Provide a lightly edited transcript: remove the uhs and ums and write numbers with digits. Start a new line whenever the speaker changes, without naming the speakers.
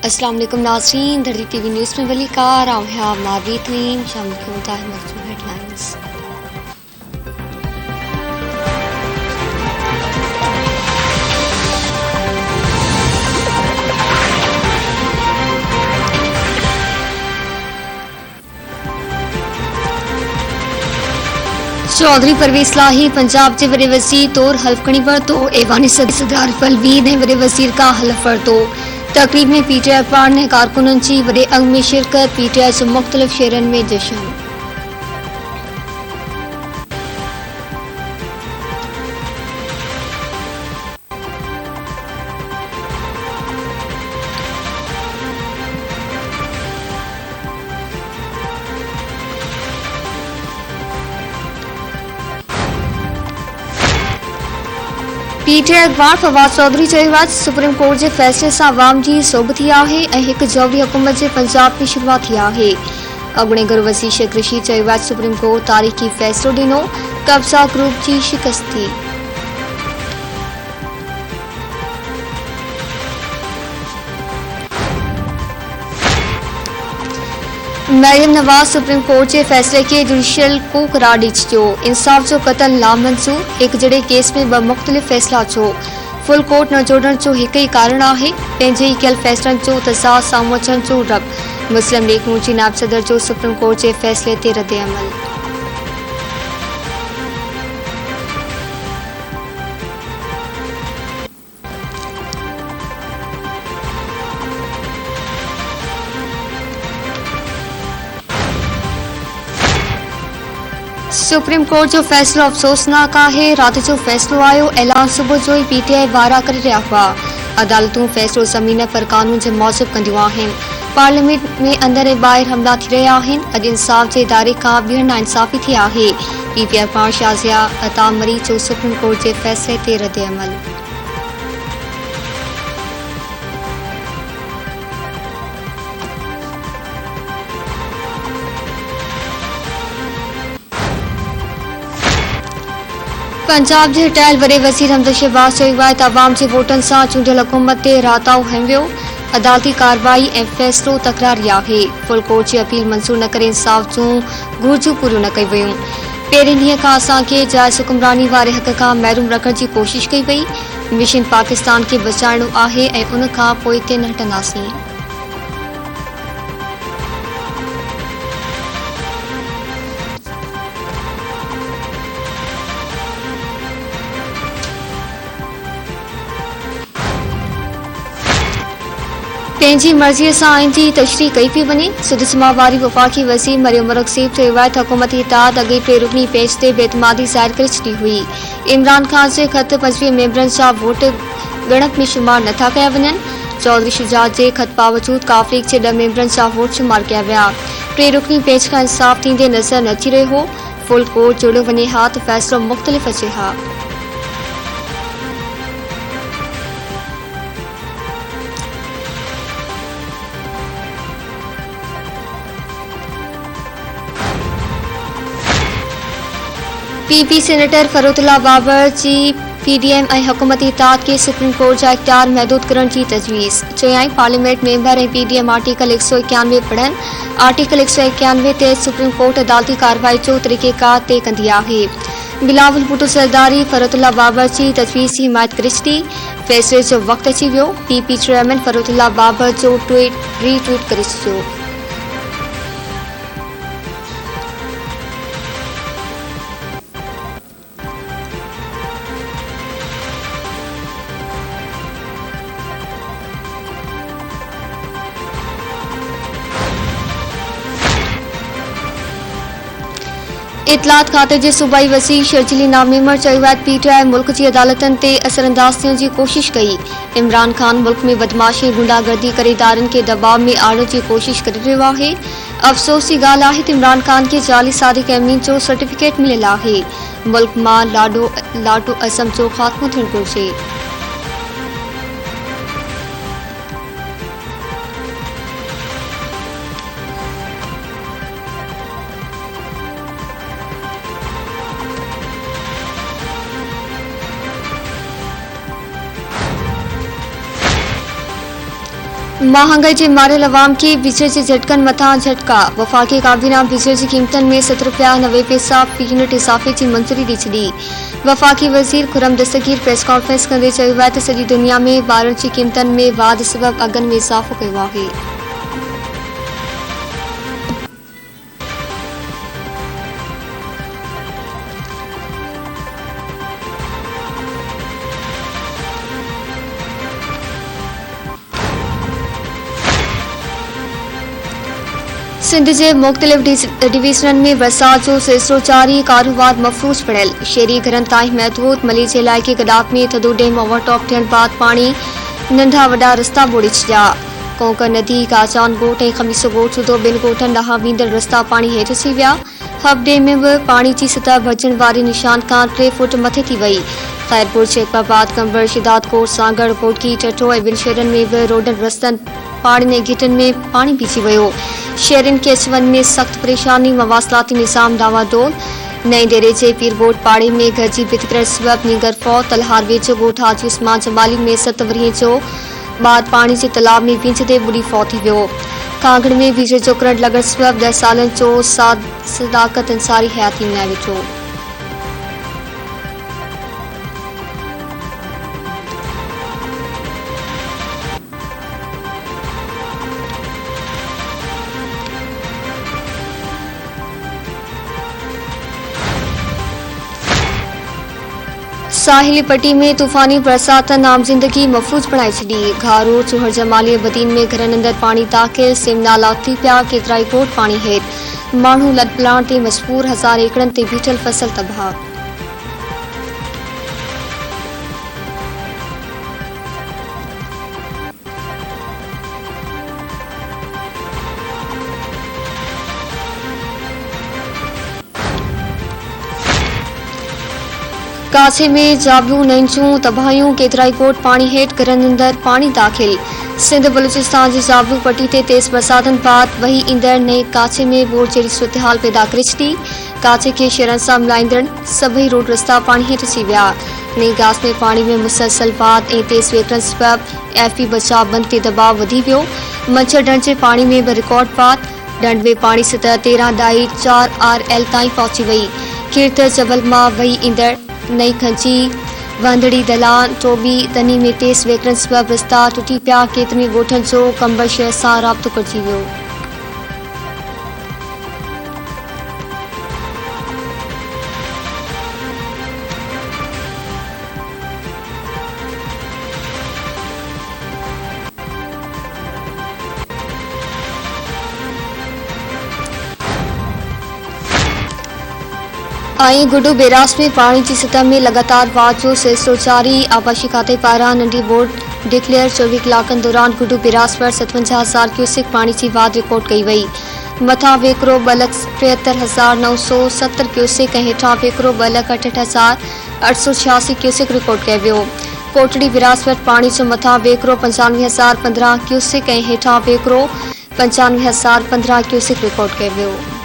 अस्सलाम वालेकुम नाज़रीन, धरती टीवी न्यूज़ में वली कार मावी तवीम शामिल होता है मखसूस हेडलाइंस। चौधरी परवेज़ लाही पंजाब के वरे वज़ीर तौर हल्फ खणी वरतो। ऐवानी सदर फलवीर ने वरे वज़ीर का हल्फ वरतो। तकरीब में पीटीआई अखबार ने कारकुनन की वडे अंग में शिरकत। पीटीआई से मुख्तलिफ शहरन में जश्न। पीटीआई अखबार फवाद चौधरी चयो सुप्रीम कोर्ट के फैसले से अवाम की सोभ थी है और एक जबरी हुकूमत के पंजाब में शुरुआत थी है। अगणे गुरु वसी शेख रशीद चयो सुप्रीम कोर्ट तारीखी फैसलो दिनो। कब्जा ग्रुप की शिकस्त थी। मरियम नवाज सुप्रीम कोर्ट के फैसले के जुडिशियल को करार दी चो। इंसाफ जो कतल नामंजूर। एक जड़े केस में ब मुख्तलिफ फैसला चो। फुल कोर्ट न जोड़न जो एक ही कारण है। पंहिंजे ही कयल फैसलन जो तज़ाद साम्हूं अचण जो रब। मुस्लिम लीग नून जी नायब सदर जो सुप्रीम कोर्ट के फैसले ते रद्द अमल। सुप्रीम कोर्ट जो फैसलो अफसोसनाक है। रात जो फैसलो आयो ऐलान सुबह जो ही पीटीआई वारा कर रहा हुआ। अदालतों फैसलो ज़मीन पर कानून के मौजूद कंदियों आहिनि। पार्लियामेंट में अंदर ऐं ॿाहिरि हमला थी रहा आहिनि। अॼु इंसाफ के इदारे का ॿीहर नाइंसाफ़ी थी है। पीटीआई पाण शाज़िया अता मरी जो सुप्रीम कोर्ट के फैसले ते रद्द अमल। पंजाब के रिटायल वरे वज़ीर हमद शहबाज चयो है अवाम के वोटन से चूंडियल हुकूमत ते राताओ हंयो वियो। अदालती कार्रवाई ए फैसलो तकरारी है। फुल कोर्ट की अपील मंजूर न करे इंसाफ जूं घुर्जूं पूरियों न कई वयूं। पहिरें ॾींहं खां असांखे जायज़ हुक्मरानी वारे हक़ खां महरूम रखण की कोशिश कई वई। मिशन पाकिस्तान के बचाइणो है ऐं उन खां पोइ ते न हटंदासीं। पंहिंजी मर्ज़ीअ सां आइन जी तशरीह कई पई वञे। सुदसमा वारी वफ़ाक़ी वज़ीर मरियम रक़सीब चयो है हुकूमती इताद अॻे टे रुकनी पेज ते बेतमादी ज़ाहिर करे छॾी हुई। इमरान खान जे ख़त 25 मेंबरनि जा वोट ॻणप में शुमार नथा कया वञनि। चौधरी शुजात जे ख़त बावजूद काफ़ लीग जे 10 मेंबरनि जा वोट शुमार कया विया। टे रुकनी पेज खां इंसाफ थींदे नज़र न अची रहियो हो। फुल कोर्ट जोड़ियो वञे हा त फ़ैसिलो मुख़्तलिफ़ अचे हा। पीपी सेनेटर फरूतुल्लाह बाबर की पीडीएम और हुकूमती इताद के सुप्रीम कोर्ट जा इख्तियार महदूद करण की तजवीज़। चयाई पार्लियामेंट मेंबर और पीडीएम आर्टिकल 191 पढ़न। आर्टिकल 191 ते सुप्रीम कोर्ट अदालती कार्रवाई जो तरीक़ेकार तय कंदी है। बिलावल भुट्टो सरदारी फरूतुल्लाह बाबर की तजवीज़ की हिमायत करे छॾी। फैसले जो वक्त अची वियो। पीपी चेयरमैन फरूतुल्लाह बाबर जो ट्वीट रीट्वीट करे छॾियो। इतलात खाते के सूबाई वज़ीर शर्जीली नामीमर चयो है पीटीआई मुल्क की अदालतन ते असरअंदाज थियण की कोशिश कई। इमरान खान मुल्क में बदमाशी गुंडागर्दी करे इदारन के दबाव में आणण की कोशिश करे रहियो है। अफसोस की गाल है तो इमरान खान के जाली सादिक अमीन जो सर्टिफिकेट मिलियल है। मुल्क मां लाडो असम जो खात्मो थियण घुरिजे। महांगाई जे मारियल अवाम खे बिजली जे झटकनि मथां झटका। वफ़ाक़ी काबीना बिजली जी क़ीमतनि में ₹7.90 फ़ी यूनिट इज़ाफ़े जी मंज़ूरी ॾेई छॾी। वफ़ाक़ी वज़ीर खुर्रम दस्तगीर प्रेस कॉन्फ्रेंस कंदे चयो आहे त सॼी दुनिया में ॿारनि जी क़ीमतनि में वाध सबबि अघनि में इज़ाफ़ो कयो आहे। सिंध जे मुख़्तलिफ़ डिवीज़ननि में बरसात जो सिलसिलो जारी। कारोबार मफ़रूज़ पड़ियल। शहरी घरनि ताईं महदूद। मली जे इलाइक़े गडाख में थधो डैम ओवरटॉप थियण बाद पाणी नंढा वॾा रस्ता ॿोड़े छॾिया। कोंकर नदी काचान ॻोठ ऐं खमीसो ॻोठ सूधो ॿिनि ॻोठनि ॾांहुं वेंदड़ रस्ता पाणी हेठि अची विया। हब डैम में बि पाणी जी सतह भरिजण वारे निशान खां 3 फुट मथे थी वई। ख़ैरपुर शेखपाबाद कंबर शिदातकोट सागर कोटकी टठो ऐं ॿिनि शहरनि में बि रोडनि रस्तनि पाड़नि ऐं घिटनि में पाणी बीठी वियो। शहरनि खे अच वञ में सख़्त परेशानी। मवासिलाती निज़ाम डावाडोल। नई डेरे जे पीरबोट पाड़े में गरजी बितकरण सबबि नीगर फौत। तलहार वेझो ॻोठ हाजी उस्मान जमाली में 7 वरिएं जो ॿार पाणी जे तालाब में विंझदे ॿुॾी फौत थी वियो। कांगड़ में बिजली जो करंट लॻण सबबि 10 सालनि जो सदाकत अंसारी हयाती विञाए वेठो। साहिली पट्टी में तूफ़ानी बरसात नामजिंदगी मफरूज़ बणाए छॾी। घारो चुहर जमाली बदीन में घरनि अंदरि पाणी दाख़िल। सिमनाला उथी पिया। केतिराई ॻोठ पाणी हेठि। माण्हू लॾपलाण ते मजबूर। 1000 एकड़नि ते बीठल फसल तबाह। काछे में जाबियूं नंजूं तबाहियूं। केतिराई ॻोठ पाणी हेठि। घरनि अंदरि पाणी दाख़िल। सिंध बलूचिस्तान जी जाबियूं पट्टी ते तेज़ बरसातनि बाद वही ईंदड़ नए काछे में बोड़ जहिड़ी सूरतहाल पैदा करे छॾी। काछे खे शहरनि सां मिलाईंदड़ सभई रोड रस्ता पाणी हेठि अची विया। नीगास में पाणी में मुसलसल बाद ऐं तेज़ वेकरनि सबबि एफपी बचाव बंद ते दबाव वधी वियो। मच्छर ढंढ जे पाणी में बि रिकॉर्ड बाद। ढंढ में पाणी सतह 13.4 RL ताईं पहुची वई। किर्त जबल मां वही ईंदड़ नई खंची वंदड़ी दलान टोबी तनी में तेज़ वेकरनि सबबि रस्ता टुटी पिया। केतिरनि ॻोठनि जो कंबर शहर सां राब्तो कटिजी वियो। गुड्डू बेरास में पानी की सतह में लगातार वाध जो सिलसिलो जारी। आबाशी खाते पारां नंढी बोर्ड डिक्लेयर। 24 कलाकनि दौरान गुड्डू बेरास पर 57,000 क्यूसेक पानी की वाध रिकॉर्ड कई वई। मथां वेकरो 2,73,970 क्यूसेक ऐं हेठां वेकरो 2,68,886 क्यूसेक रिकॉर्ड कयो वियो। कोटड़ी बेरास पर पानी जो मथां वेकरो 95,015 क्यूसेक ऐं हेठां वेकरो 95,015 क्यूसेक रिकॉर्ड कयो वियो।